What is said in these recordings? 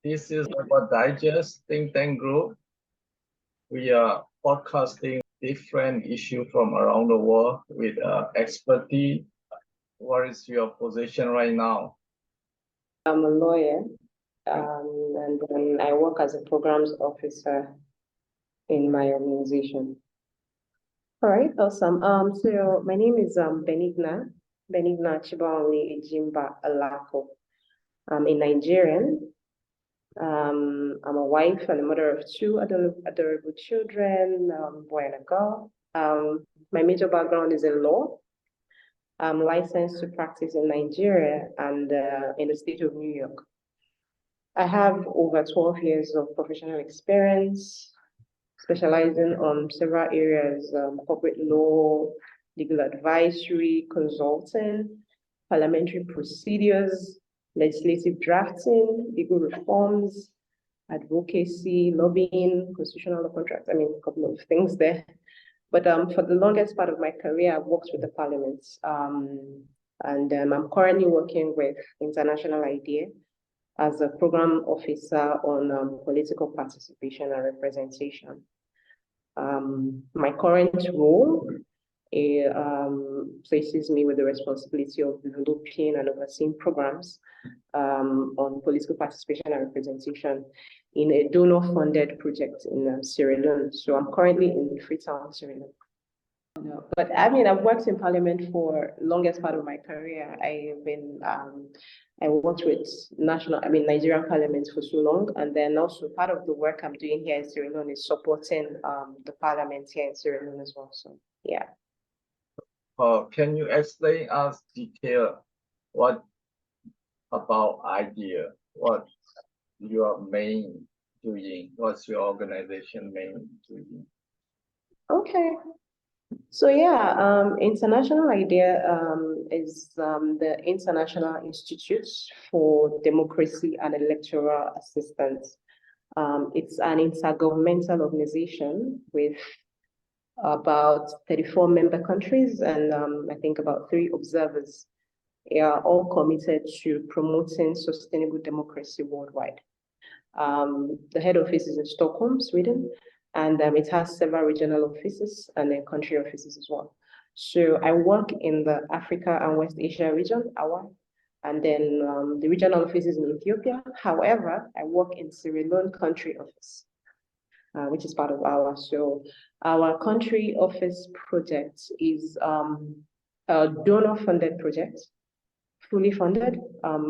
This is our digest think tank group. We are podcasting different issues from around the world with expertise. What is your position right now? I'm a lawyer, and then I work as a programs officer in my organization. All right, awesome. So my name is Benigna Chibaonli Ejimba Alako. I'm a Nigerian. I'm a wife and a mother of two adorable children, boy and a girl. My major background is in law. I'm licensed to practice in Nigeria and in the state of New York. I have over 12 years of professional experience, specializing on several areas, corporate law, legal advisory, consulting, parliamentary procedures, legislative drafting, legal reforms, advocacy, lobbying, constitutional law contracts. I mean, a couple of things there. But for the longest part of my career, I've worked with the parliaments. And I'm currently working with International IDEA as a program officer on political participation and representation. My current role places me with the responsibility of developing and overseeing programs on political participation and representation in a donor-funded project in Sierra Leone. So I'm currently in Freetown, Sierra Leone. But I mean, I've worked in parliament for the longest part of my career. I worked with Nigerian parliament for so long. And then also part of the work I'm doing here in Sierra Leone is supporting the parliament here in Sierra Leone as well. So, yeah. Can you explain us detail what about IDEA? What your main doing? What's your organization main doing? Okay. So yeah, International IDEA is the International Institute for Democracy and Electoral Assistance. It's an intergovernmental organization with about 34 member countries and I think about 3 observers. They are all committed to promoting sustainable democracy worldwide. The head office is in Stockholm, Sweden, and it has several regional offices and then country offices as well. So I work in the Africa and West Asia region, AWA, and then the regional office is in Ethiopia. However, I work in Sierra Leone country office, which is part of AWA. So our country office project is a donor-funded project, fully funded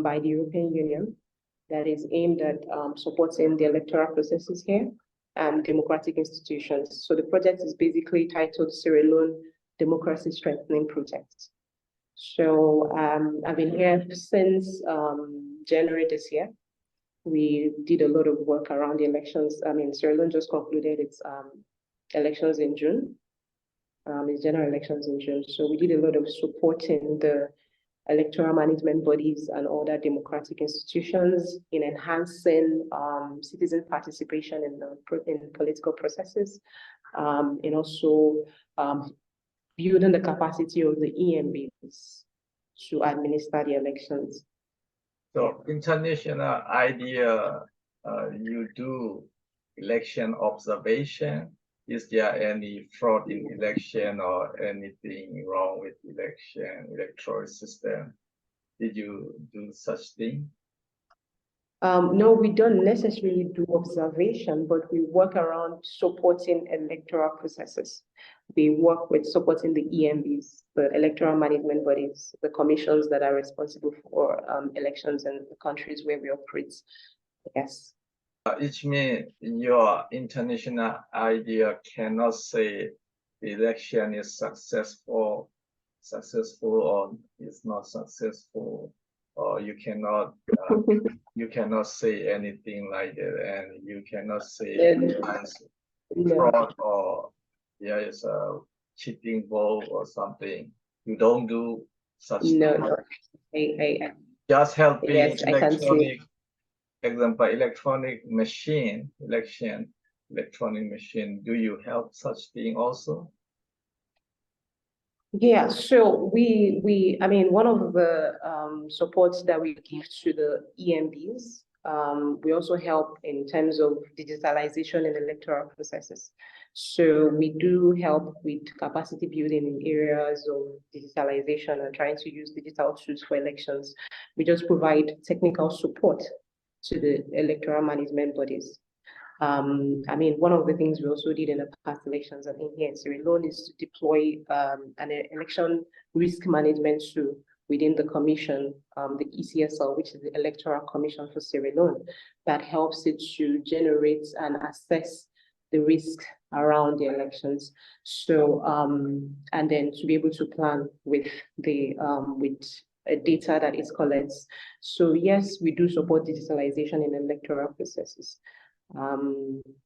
by the European Union, that is aimed at supporting the electoral processes here and democratic institutions. So the project is basically titled Sierra Leone Democracy Strengthening Project. So I've been here since January this year. We did a lot of work around the elections. I mean, Sierra Leone just concluded its elections in June, its general elections in June. So we did a lot of supporting the electoral management bodies and other democratic institutions in enhancing citizen participation in political processes, and also building the capacity of the EMBs to administer the elections. So International IDEA, you do election observation. Is there any fraud in election or anything wrong with electoral system? Did you do such thing? No, we don't necessarily do observation, but we work around supporting electoral processes. We work with supporting the EMBs, the electoral management bodies, the commissions that are responsible for elections in the countries where we operate. Yes. It means your International IDEA cannot say the election is successful or is not successful, or you cannot say anything like that, and you cannot say fraud or there is a cheating vote or something. You don't do such. No. I just helping. Yes, I can see. Example, electronic machine. Do you help such thing also? Yeah, so I mean, one of the supports that we give to the EMBs We also help in terms of digitalization in electoral processes. So we do help with capacity building in areas of digitalization and trying to use digital tools for elections. We just provide technical support to the electoral management bodies. I mean, one of the things we also did in the past elections, I think here in Sierra Leone, is to deploy an election risk management tool within the commission, the ECSL, which is the Electoral Commission for Sierra Leone, that helps it to generate and assess the risk around the elections. So, and then to be able to plan with the data that it collects. So yes, we do support digitalization in electoral processes,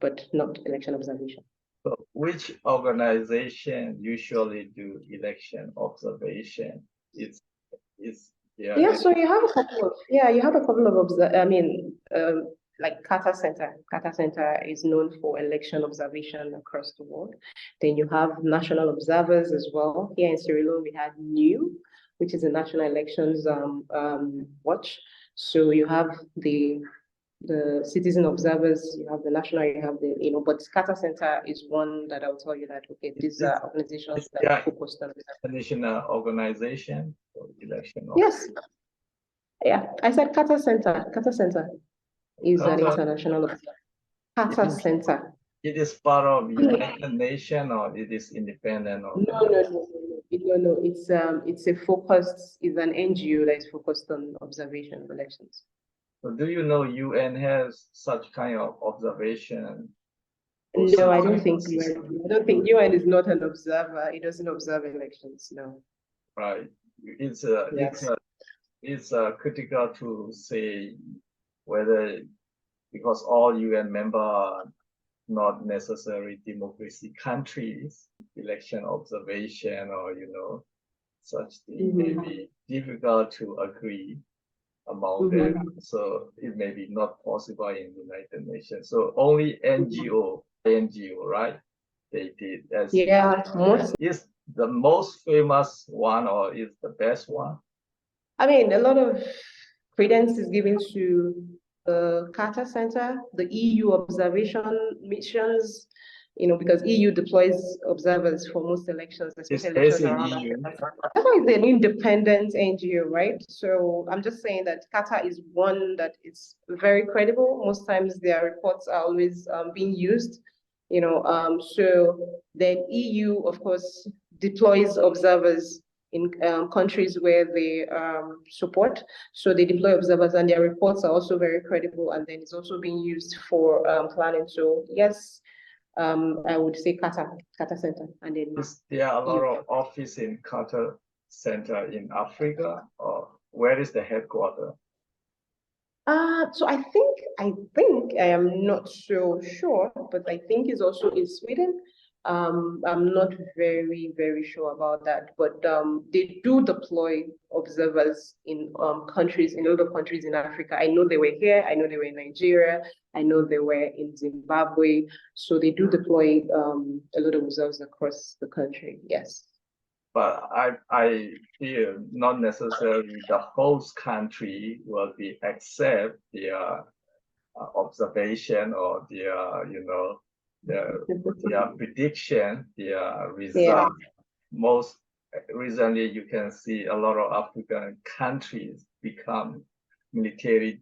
but not election observation. So which organization usually do election observation? Yeah, so you have a couple of like Carter Center. Carter Center is known for election observation across the world. Then you have national observers as well. Here in Sierra Leone, we had NEW, which is the National Elections Watch. So you have the citizen observers, you have the national, you have the, but Carter Center is one that I'll tell you that, okay, these are organizations that are focused on international organization for election. Yes. Yeah, I said Carter Center. Carter Center is an international observer. Carter Center. It is part of United Nations or it is independent? Or No. It's an NGO that is focused on observation of elections. So do you know UN has such kind of observation? No, I don't think UN. I don't think UN is not an observer. It doesn't observe elections. No. Right. It's critical to say whether, because all UN members are not necessarily democracy countries, election observation or such thing may be difficult to agree among them. So it may be not possible in United Nations. So only NGO, right? They did as is the most famous one or is the best one? I mean, a lot of credence is given to the Carter Center, the EU observation missions, because EU deploys observers for most elections, especially elections around Africa. That's why it's an independent NGO, right? So I'm just saying that Carter is one that is very credible. Most times their reports are always being used, so the EU, of course, deploys observers in countries where they support. So they deploy observers and their reports are also very credible, and then it's also being used for planning. So yes, I would say Carter Center. And then is there a lot of office in Carter Center in Africa, or where is the headquarters? So I think I am not so sure, but I think it's also in Sweden. I'm not very, very sure about that, but they do deploy observers in countries, in other countries in Africa. I know they were here, I know they were in Nigeria, I know they were in Zimbabwe. So they do deploy a lot of observers across the country, yes. But I feel not necessarily the host country will be accept their observation or their their prediction, their result. Most recently, you can see a lot of African countries become military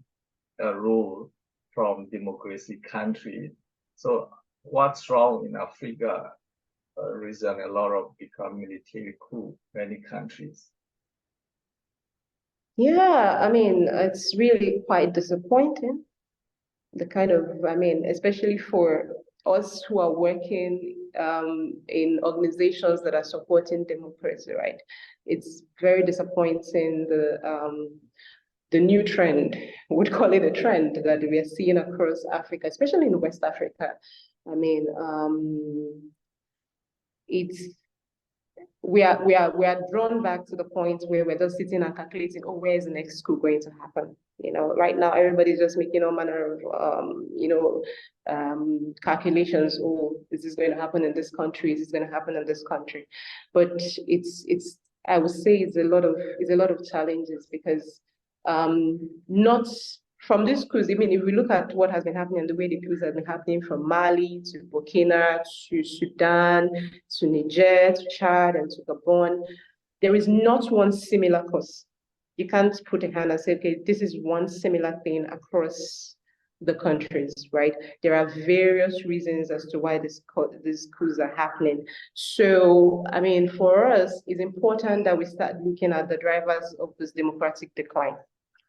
rule from democracy countries. So what's wrong in Africa? Reason a lot of become military coup, many countries. Yeah, I mean, it's really quite disappointing. The kind of, especially for us who are working in organizations that are supporting democracy, right? It's very disappointing the new trend, would call it a trend that we are seeing across Africa, especially in West Africa. I mean, we are drawn back to the point where we're just sitting and calculating, oh, where is the next coup going to happen? Right now everybody's just making all manner of calculations. Oh, this is going to happen in this country, this is going to happen in this country. But it's I would say it's a lot of challenges because not from these coups, I mean, if we look at what has been happening and the way the coups have been happening from Mali to Burkina to Sudan to Niger to Chad and to Gabon, there is not one similar cause. You can't put a hand and say, okay, this is one similar thing across the countries, right? There are various reasons as to why these coups are happening. So, I mean, for us, it's important that we start looking at the drivers of this democratic decline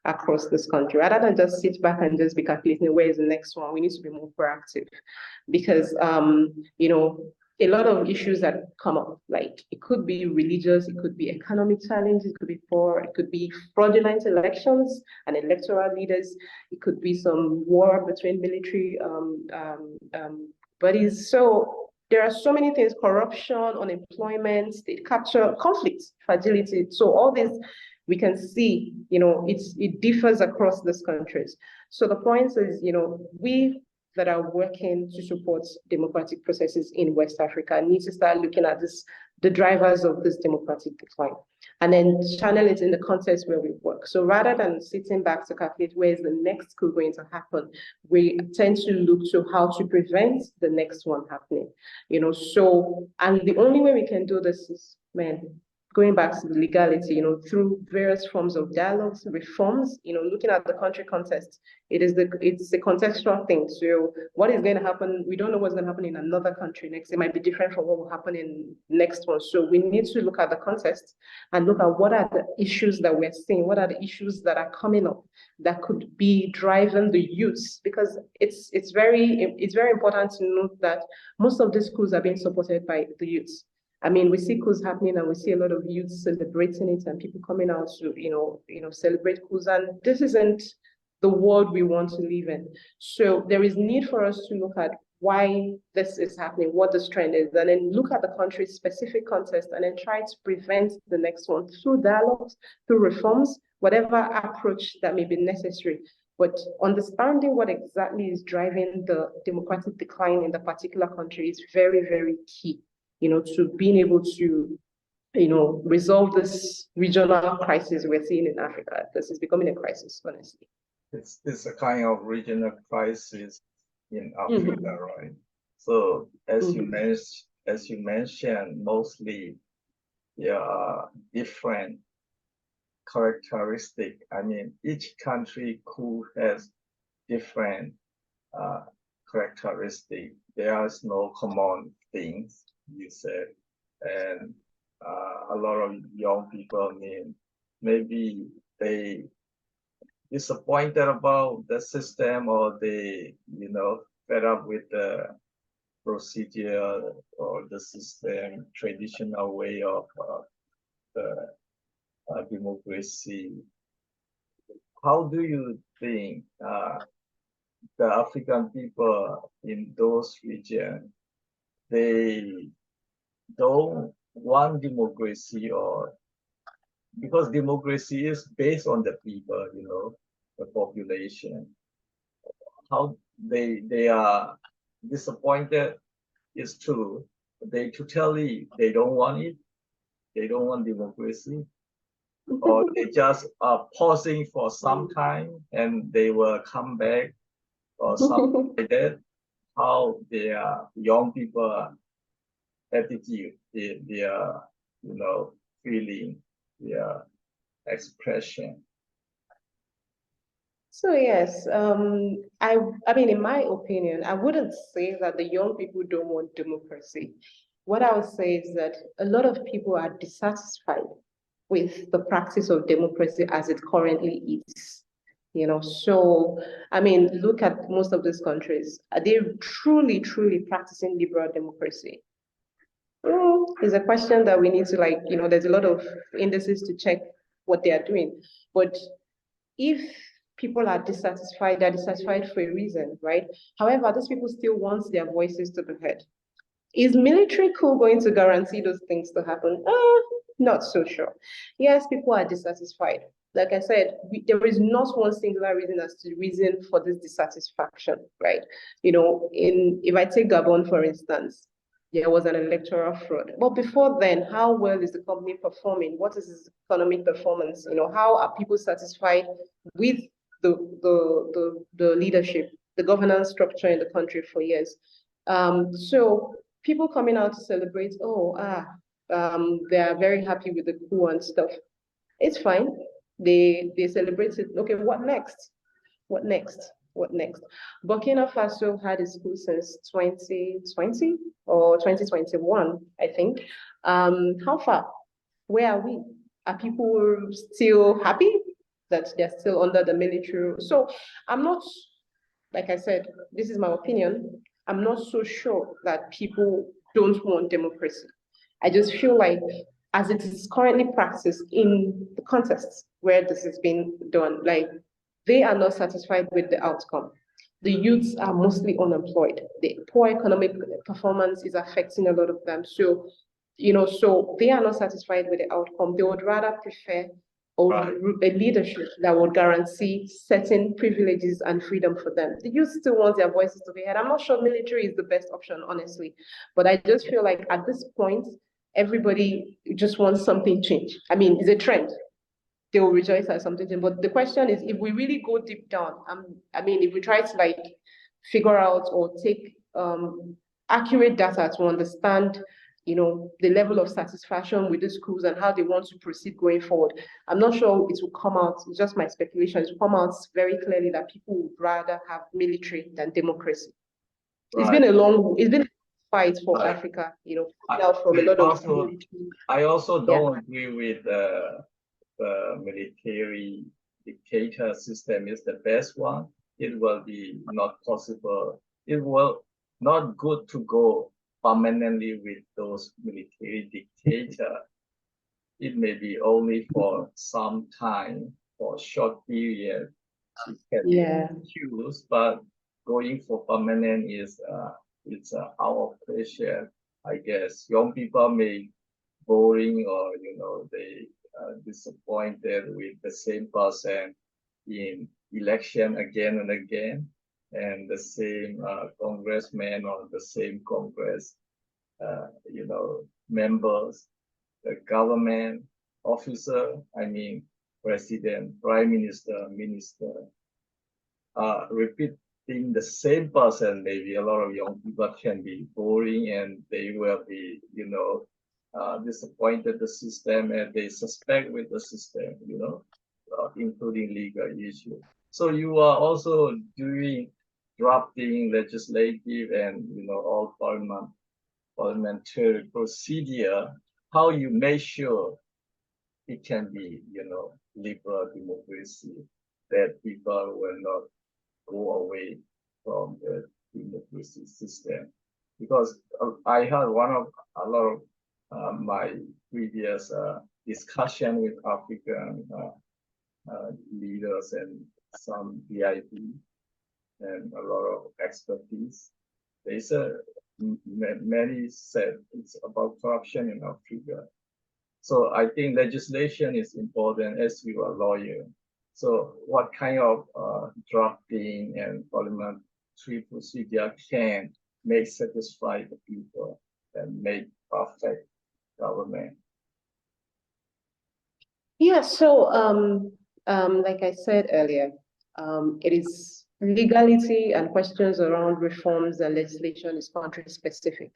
across this country, rather than just sit back and just be calculating where is the next one. We need to be more proactive because, you know, a lot of issues that come up, like it could be religious, it could be economic challenges, it could be poor, it could be fraudulent elections and electoral leaders, it could be some war between military bodies. So there are so many things: corruption, unemployment, state capture, conflict, fragility. So all this we can see, you know, it differs across these countries. So the point is, you know, we that are working to support democratic processes in West Africa need to start looking at the drivers of this democratic decline, and then channel it in the context where we work. So rather than sitting back to calculate where is the next coup going to happen, we tend to look to how to prevent the next one happening. You know, so, and the only way we can do this is, going back to the legality, you know, through various forms of dialogues, reforms, you know, looking at the country context. It's a contextual thing. So what is going to happen? We don't know what's going to happen in another country next. It might be different from what will happen in next one. So we need to look at the context and look at what are the issues that we're seeing, what are the issues that are coming up that could be driving the youths, because it's very important to note that most of these schools are being supported by the youths. I mean, we see coups happening and we see a lot of youth celebrating it and people coming out to, celebrate coups. And this isn't the world we want to live in. So there is need for us to look at why this is happening, what this trend is, and then look at the country's specific context and then try to prevent the next one through dialogues, through reforms, whatever approach that may be necessary. But understanding what exactly is driving the democratic decline in the particular country is very, very key, to being able to, resolve this regional crisis we're seeing in Africa. This is becoming a crisis, honestly. It's a kind of regional crisis in Africa, right? So as you mentioned, mostly there are different characteristic. I mean, each country has different characteristic. There is no common things, you said, and a lot of young people, maybe they disappointed about the system, or they, fed up with the procedure or the system, traditional way of the democracy. How do you think the African people in those regions, they don't want democracy, or because democracy is based on the people, the population? How they are disappointed is true. They totally, they don't want it. They don't want democracy, or they just are pausing for some time and they will come back, or something like that. How their young people attitude, their feeling, their expression. So yes, I mean, in my opinion, I wouldn't say that the young people don't want democracy. What I would say is that a lot of people are dissatisfied with the practice of democracy as it currently is. So I mean, look at most of these countries. Are they truly, truly practicing liberal democracy? It's a question that we need to, there's a lot of indices to check what they are doing. But if people are dissatisfied, they're dissatisfied for a reason, right? However, those people still want their voices to be heard. Is military coup going to guarantee those things to happen? Not so sure. Yes, people are dissatisfied. Like I said, there is not one singular reason as to the reason for this dissatisfaction, right? If I take Gabon, for instance, there was an electoral fraud. But before then, how well is the company performing? What is its economic performance? How are people satisfied with the leadership, the governance structure in the country for years. So people coming out to celebrate, they are very happy with the coup and stuff. It's fine. They celebrate it. Okay, what next? What next? What next? Burkina Faso had its coup since 2020 or 2021, I think. How far? Where are we? Are people still happy that they're still under the military? So I'm not, like I said, this is my opinion. I'm not so sure that people don't want democracy. I just feel like as it is currently practiced in the contexts where this is being done, like they are not satisfied with the outcome. The youths are mostly unemployed. The poor economic performance is affecting a lot of them. So, so they are not satisfied with the outcome. They would rather prefer a leadership that would guarantee certain privileges and freedom for them. The youth still want their voices to be heard. I'm not sure military is the best option, honestly, but I just feel like at this point, everybody just wants something changed. I mean, it's a trend. They will rejoice at something. But the question is, if we really go deep down, if we try to like figure out or take accurate data to understand, the level of satisfaction with the schools and how they want to proceed going forward, I'm not sure it will come out. It's just my speculation. It will come out very clearly that people would rather have military than democracy. It's been a fight for Africa, from a lot of. I also don't agree with the military dictator system is the best one. It will be not possible. It will not good to go permanently with those military dictator. It may be only for some time, for a short period. It can be used, but going for permanent is it's out of question. I guess young people may boring or they disappointed with the same person in election again and again, and the same congressman or the same Congress, members, the government officer, president, prime minister, minister, repeating the same person. Maybe a lot of young people can be boring and they will be, disappointed the system and they suspect with the system, including legal issues. So you are also doing drafting legislative and all parliamentary procedure. How you make sure it can be liberal democracy, that people will not go away from the democracy system. Because I had a lot of my previous discussion with African leaders and some VIP and a lot of expertise. They said, many said it's about corruption in Africa. So I think legislation is important as you are a lawyer. So what kind of drafting and parliamentary procedure can make satisfy the people and make perfect government? Yeah, so like I said earlier, it is legality and questions around reforms and legislation is country specific.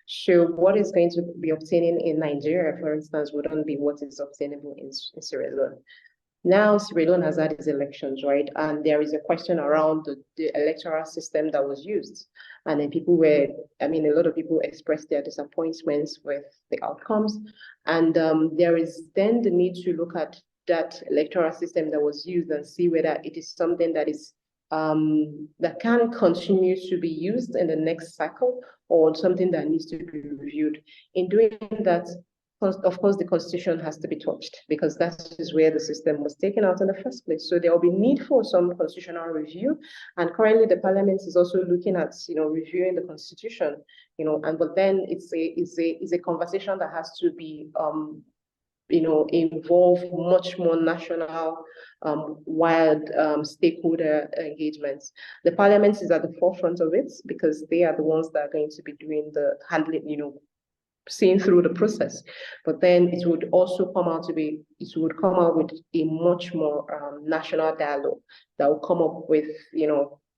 So what is going to be obtaining in Nigeria, for instance, wouldn't be what is obtainable in Sierra Leone. Now, Sierra Leone has had its elections, right? And there is a question around the electoral system that was used. And then a lot of people expressed their disappointments with the outcomes. And there is then the need to look at that electoral system that was used and see whether it is something that is that can continue to be used in the next cycle or something that needs to be reviewed. In doing that, of course, the constitution has to be touched because that is where the system was taken out in the first place. So there will be need for some constitutional review. And currently the parliament is also looking at, reviewing the constitution, but then it's a conversation that has to be, involve much more national, wide stakeholder engagements. The parliament is at the forefront of it because they are the ones that are going to be doing the handling, seeing through the process. But then it would also come out with a much more national dialogue that will come up with,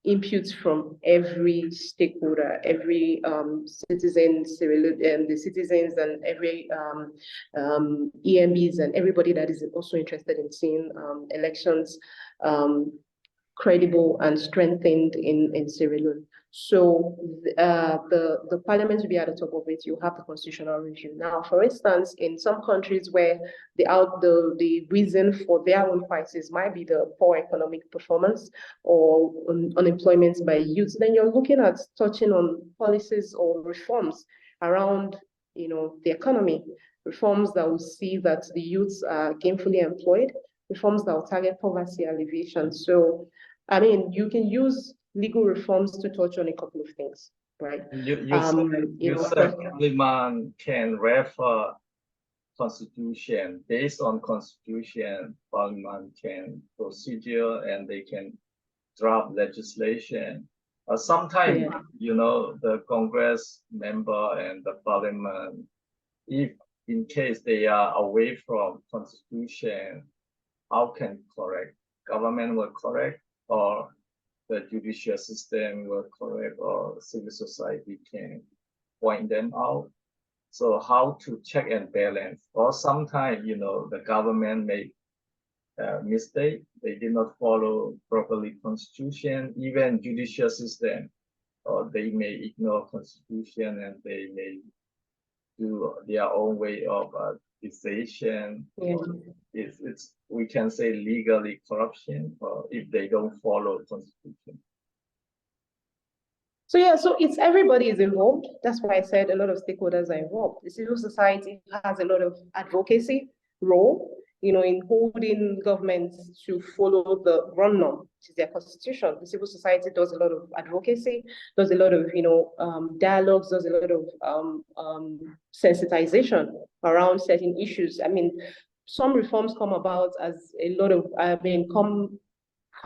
inputs from every stakeholder, every citizen, the citizens, and every EMBs, and everybody that is also interested in seeing elections credible and strengthened in Sierra Leone. So the parliament will be at the top of it. You have the constitutional review. Now, for instance, in some countries where the reason for their own crisis might be the poor economic performance or unemployment by youth, then you're looking at touching on policies or reforms around the economy, reforms that will see that the youths are gainfully employed, reforms that will target poverty alleviation. So, I mean, you can use legal reforms to touch on a couple of things, right? You said Parliament can refer constitution. Based on constitution, Parliament can procedure and they can draft legislation. Sometimes, the Congress member and the Parliament, if in case they are away from constitution, how can correct? Government will correct, or the judicial system will correct, or civil society can point them out. So how to check and balance? Or sometimes, the government make a mistake. They did not follow properly constitution, even judicial system, or they may ignore constitution and they may do their own way of decision. Yeah. It's we can say legally corruption, or if they don't follow constitution. So yeah, so it's everybody is involved. That's why I said a lot of stakeholders are involved. The civil society has a lot of advocacy role, in holding governments to follow the run-norm, which is their constitution. The civil society does a lot of advocacy, does a lot of dialogues, does a lot of sensitization around certain issues. I mean, some reforms come about as a lot of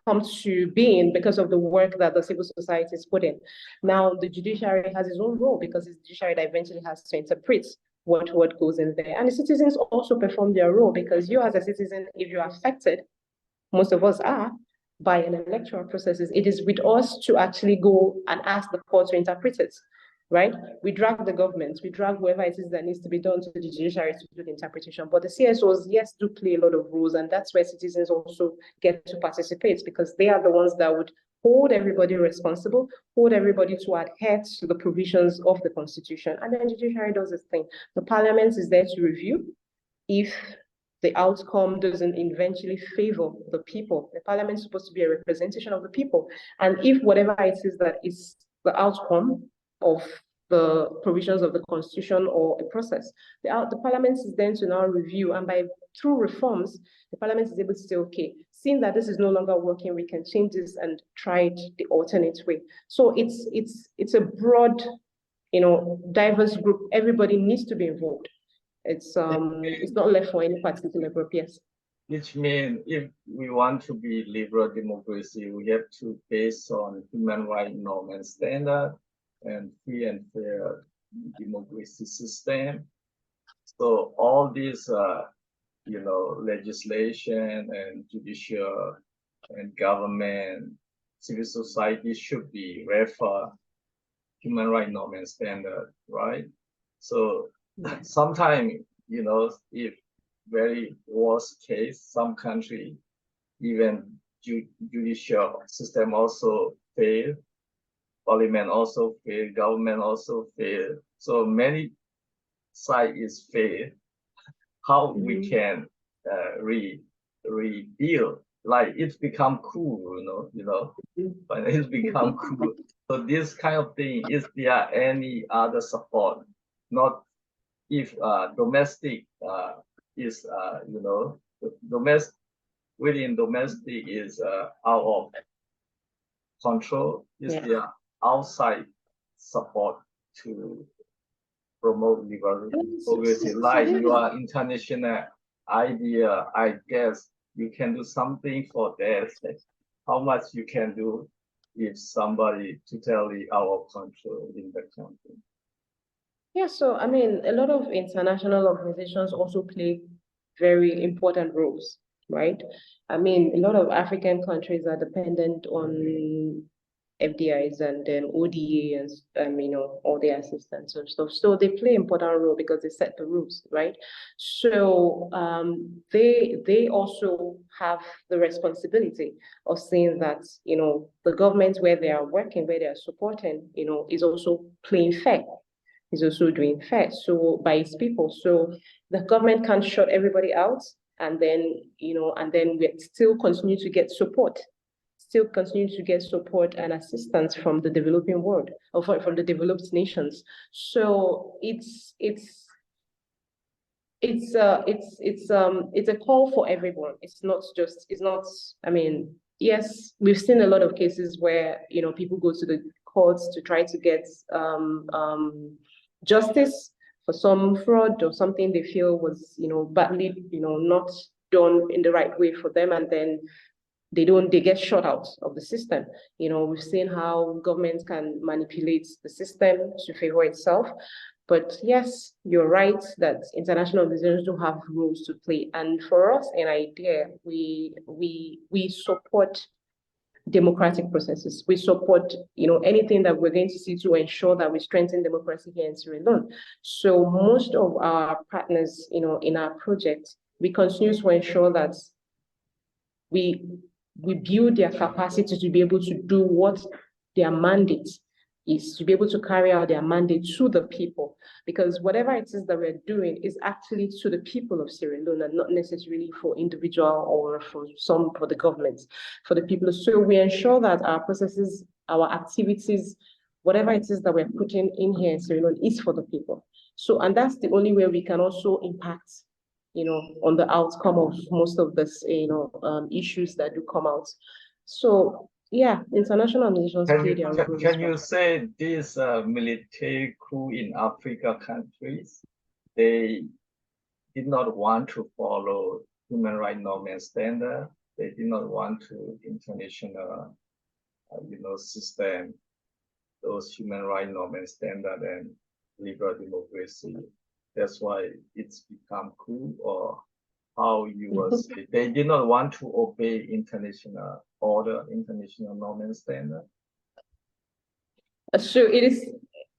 come to being because of the work that the civil society is put in. Now, the judiciary has its own role because it's the judiciary that eventually has to interpret what goes in there. And the citizens also perform their role, because you as a citizen, if you're affected, most of us are, by an electoral processes, it is with us to actually go and ask the court to interpret it, right? We drag the government, we drag whoever it is that needs to be done to the judiciary to do the interpretation. But the CSOs, yes, do play a lot of roles, and that's where citizens also get to participate, because they are the ones that would hold everybody responsible, hold everybody to adhere to the provisions of the Constitution. And then the judiciary does its thing. The parliament is there to review. If the outcome doesn't eventually favor the people, the parliament is supposed to be a representation of the people. And if whatever it is that is the outcome of the provisions of the Constitution or a process, the parliament is then to now review, and through reforms, the parliament is able to say, okay, seeing that this is no longer working, we can change this and try it the alternate way. So it's a broad, diverse group. Everybody needs to be involved. It's not left for any particular group. Yes. Which means if we want to be liberal democracy, we have to base on human rights norm and standard and free and fair democracy system. So all these, legislation and judicial and government, civil society should be refer human rights norm and standard, right? So sometimes, if very worst case, some country, even judicial system also fail, parliament also fail, government also fail. So many side is fail. How we can rebuild? Like it's become cool, but it's become cool. So this kind of thing, is there any other support? Not if domestic is domestic within domestic is out of control, is there outside support to promote liberal democracy? Like your international idea, I guess you can do something for that. How much you can do if somebody totally out of control in the country? Yeah, so I mean, a lot of international organizations also play very important roles, right? I mean, a lot of African countries are dependent on FDIs and ODA and all their assistance and stuff. So they play important role because they set the rules, right? So they also have the responsibility of saying that the government where they are working, where they are supporting, is also playing fair, is also doing fair, so by its people. So the government can't shut everybody out, and then we still continue to get support, and assistance from the developing world, or from the developed nations. So it's a call for everyone. It's not, I mean, yes, we've seen a lot of cases where people go to the courts to try to get justice for some fraud or something they feel was badly not done in the right way for them, and then they get shut out of the system. We've seen how governments can manipulate the system to favor itself. But yes, you're right that international organizations do have roles to play. And for us in IDEA, we support democratic processes. We support, anything that we're going to see to ensure that we strengthen democracy here in Sierra Leone. So most of our partners, in our project, we continue to ensure that we we build their capacity to be able to do what their mandate is, to be able to carry out their mandate to the people. Because whatever it is that we're doing is actually to the people of Sierra Leone, and not necessarily for individual or for the government, for the people. So we ensure that our processes, our activities, whatever it is that we're putting in here in Sierra Leone is for the people. So, and that's the only way we can also impact on the outcome of most of this, issues that do come out. So yeah, international organizations play their role. Can you say these military coup in Africa countries, they did not want to follow human rights norm and standard. They did not want to international, system those human rights norm and standard and liberal democracy. That's why it's become coup, or how you will say they did not want to obey international order, international norm and standard. So it is,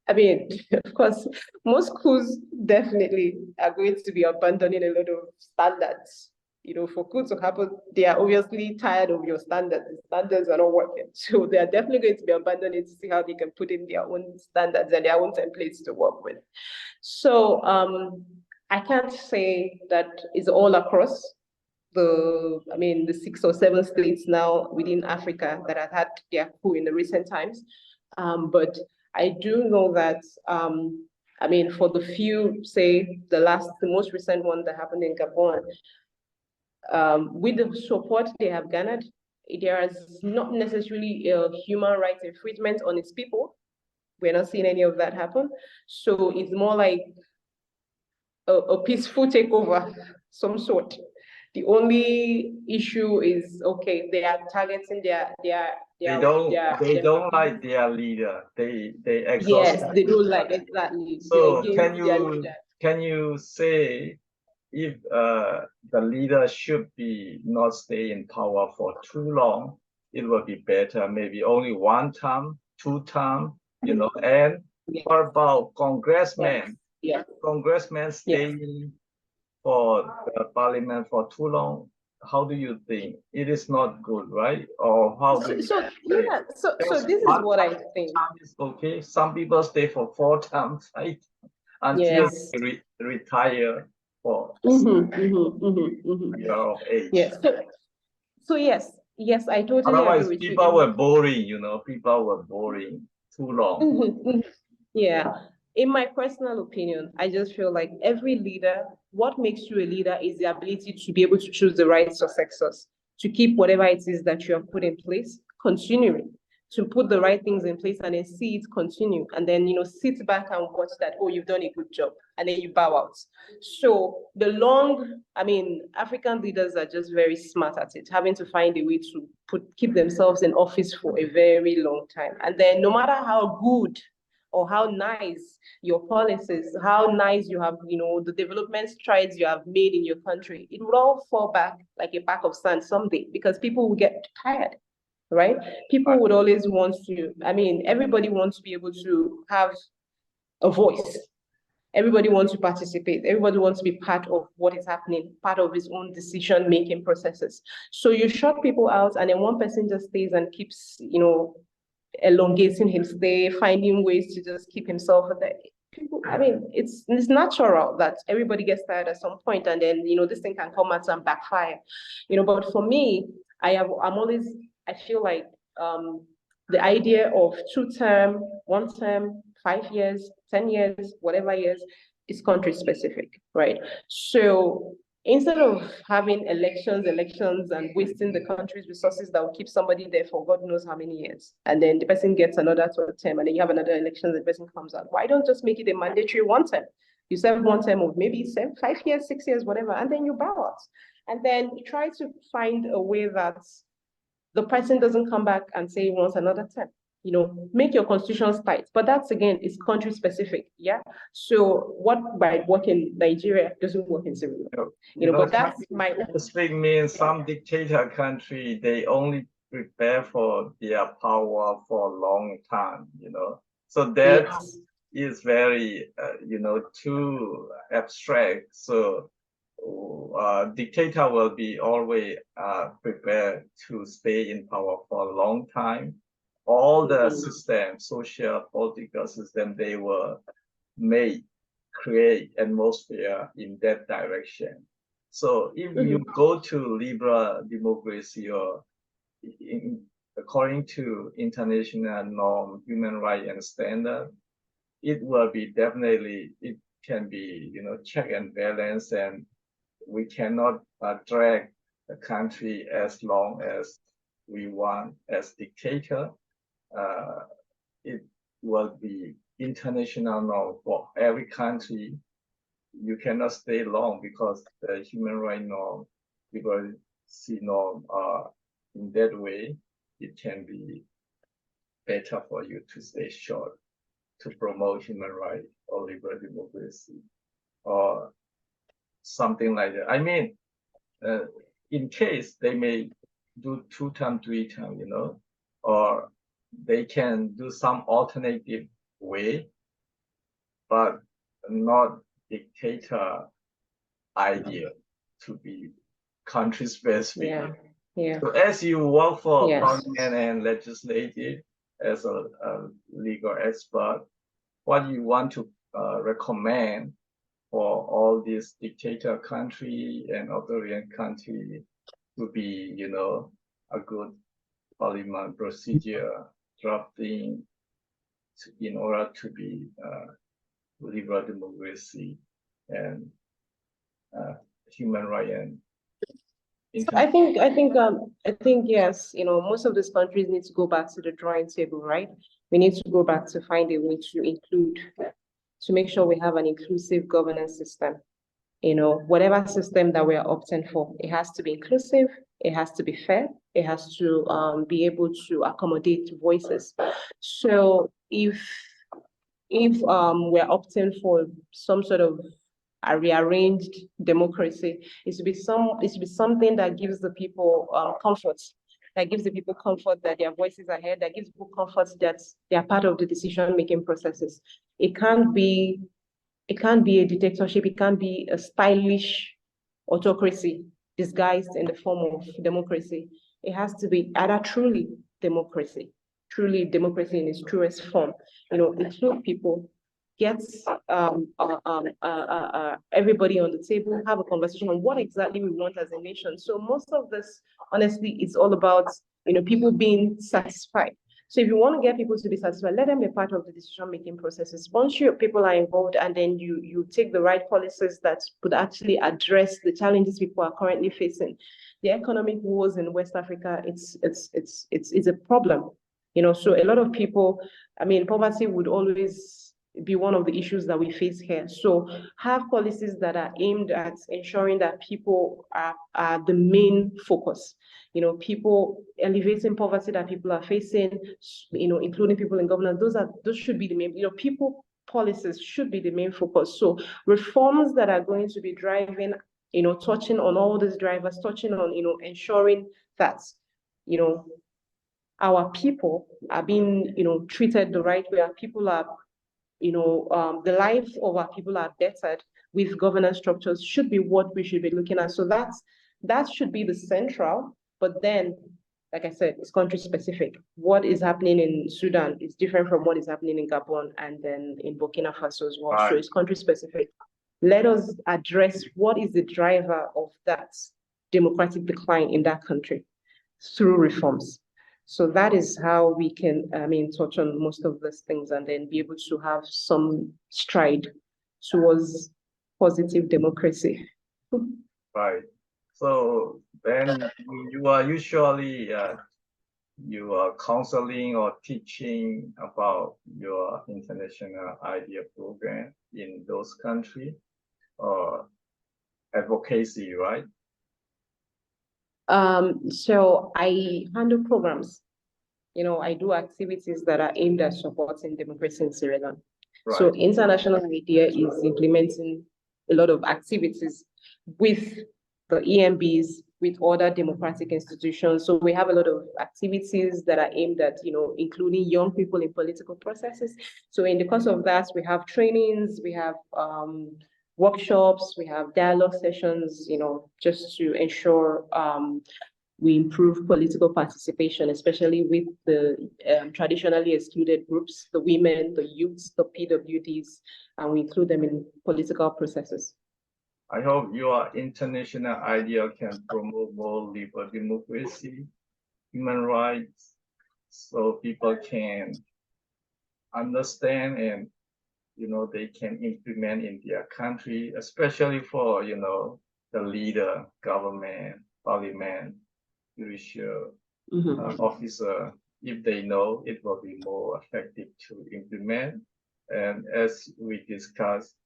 I mean, of course, most coups definitely are going to be abandoning a lot of standards. For coup to happen, they are obviously tired of your standards. The standards are not working. So they are definitely going to be abandoning to see how they can put in their own standards and their own templates to work with. So I can't say that it's all across the 6 or 7 states now within Africa that have had their coup in the recent times. But I do know that, for the few, say the most recent one that happened in Gabon, with the support they have garnered, there is not necessarily a human rights infringement on its people. We're not seeing any of that happen. So it's more like a peaceful takeover, some sort. The only issue is, okay, they are targeting they don't like their leader. They exhaust. Yes, they don't like, exactly. So can you say if the leader should be not stay in power for too long, it will be better, maybe only 1 term, 2 term, and yes. What about congressmen? Yes. Congressmen staying for the parliament for too long, how do you think? It is not good, right? Or how do you so this is what I think. Is okay. Some people stay for 4 terms, right? Until they retire for year of age. Yes. So yes, I totally Otherwise, agree with people you. were boring, people were boring too long. Yeah. In my personal opinion, I just feel like every leader, what makes you a leader is the ability to be able to choose the right successors, to keep whatever it is that you have put in place, continuing, to put the right things in place and then see it continue. And then, sit back and watch that, oh, you've done a good job. And then you bow out. So African leaders are just very smart at it, having to find a way to keep themselves in office for a very long time. And then no matter how good or how nice your policies, how nice you have, the development strides you have made in your country, it would all fall back like a pack of sand someday, because people will get tired, right? People would always want to, everybody wants to be able to have a voice. Everybody wants to participate. Everybody wants to be part of what is happening, part of his own decision-making processes. So you shut people out, and then one person just stays and keeps, elongating him stay, finding ways to just keep himself there. People, it's natural that everybody gets tired at some point, and then this thing can come out and backfire. But for me, I feel like the idea of 2-term, 1-term, 5 years, 10 years, whatever years, is country specific, right? So instead of having elections and wasting the country's resources that will keep somebody there for God knows how many years, and then the person gets another 2-term, and then you have another election, and the person comes out, why don't just make it a mandatory 1-term? You serve 1-term of maybe 5 years, 6 years, whatever, and then you bow out. And then you try to find a way that the person doesn't come back and say he wants another term. Make your constitutions tight. But that's, again, is country specific. Yeah. So what might work in Nigeria doesn't work in Syria. But that's my specific means some dictator country, they only prepare for their power for a long time, So that is very, too abstract. So dictator will be always prepared to stay in power for a long time. All the systems, social, political system, they will create atmosphere in that direction. So if you go to liberal democracy, or according to international norm, human rights and standard, it will be definitely, it can be, check and balance, and we cannot drag the country as long as we want as dictator. It will be international norm for every country. You cannot stay long, because the human rights norm, liberal norm, in that way, it can be better for you to stay short, to promote human rights or liberal democracy or something like that. In case they may do 2-term, 3-term, or they can do some alternative way, but not dictator idea to be country specific. Yeah. So as you work for parliament and legislative as a legal expert, what you want to recommend for all these dictator country and authoritarian country to be, a good parliament procedure drafting in order to be liberal democracy and human rights and I think yes, most of these countries need to go back to the drawing table, right? We need to go back to find a way to make sure we have an inclusive governance system. Whatever system that we're opting for, it has to be inclusive, it has to be fair, it has to be able to accommodate voices. So if we're opting for some sort of a rearranged democracy, it should be something that gives the people comfort, that gives the people comfort that their voices are heard, that gives people comfort that they are part of the decision-making processes. It can't be a dictatorship. It can't be a stylish autocracy disguised in the form of democracy. It has to be either truly democracy in its truest form. Include people, get everybody on the table, have a conversation on what exactly we want as a nation. So most of this, honestly, is all about people being satisfied. So if you want to get people to be satisfied, let them be part of the decision-making processes. Once your people are involved, and then you take the right policies that would actually address the challenges people are currently facing. The economic woes in West Africa, it's a problem. So a lot of people, poverty would always be one of the issues that we face here. So have policies that are aimed at ensuring that people are the main focus. People alleviating poverty that people are facing, including people in governance. Those should be the main, people policies should be the main focus. So reforms that are going to be driving, touching on all these drivers, touching on, ensuring that, our people are being, treated the right way. Our people are, the lives of our people are bettered with governance structures should be what we should be looking at. So that should be the central, but then, like I said, it's country specific. What is happening in Sudan is different from what is happening in Gabon and then in Burkina Faso as well. Right. So it's country specific. Let us address what is the driver of that democratic decline in that country through reforms. So that is how we can, touch on most of these things and then be able to have some stride towards positive democracy. Right. So then you are usually you are counseling or teaching about your international idea program in those countries, or advocacy, right? So I handle programs. I do activities that are aimed at supporting democracy in Sierra Leone. Right. So International IDEA is implementing a lot of activities with the EMBs, with other democratic institutions. So we have a lot of activities that are aimed at, including young people in political processes. So in the course of that, we have trainings, we have workshops, we have dialogue sessions, just to ensure we improve political participation, especially with the traditionally excluded groups, the women, the youths, the PWDs, and we include them in political processes. I hope your international idea can promote more liberal democracy, human rights, so people can understand and, they can implement in their country, especially for, the leader, government, parliament, judicial officer. If they know, it will be more effective to implement. And as we discussed,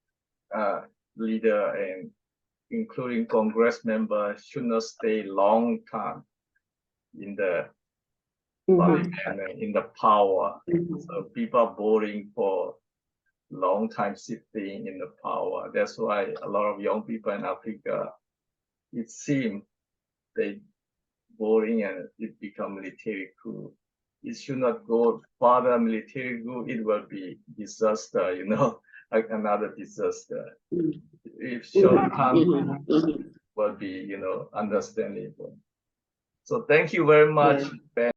leader and including Congress members should not stay long time in the parliament and in the power. So people are voting for long time sitting in the power. That's why a lot of young people in Africa, it seems they voting and it become military coup. It should not go further military coup. It will be disaster, like another disaster. If short time will be, understandable. So thank you very much, Ben.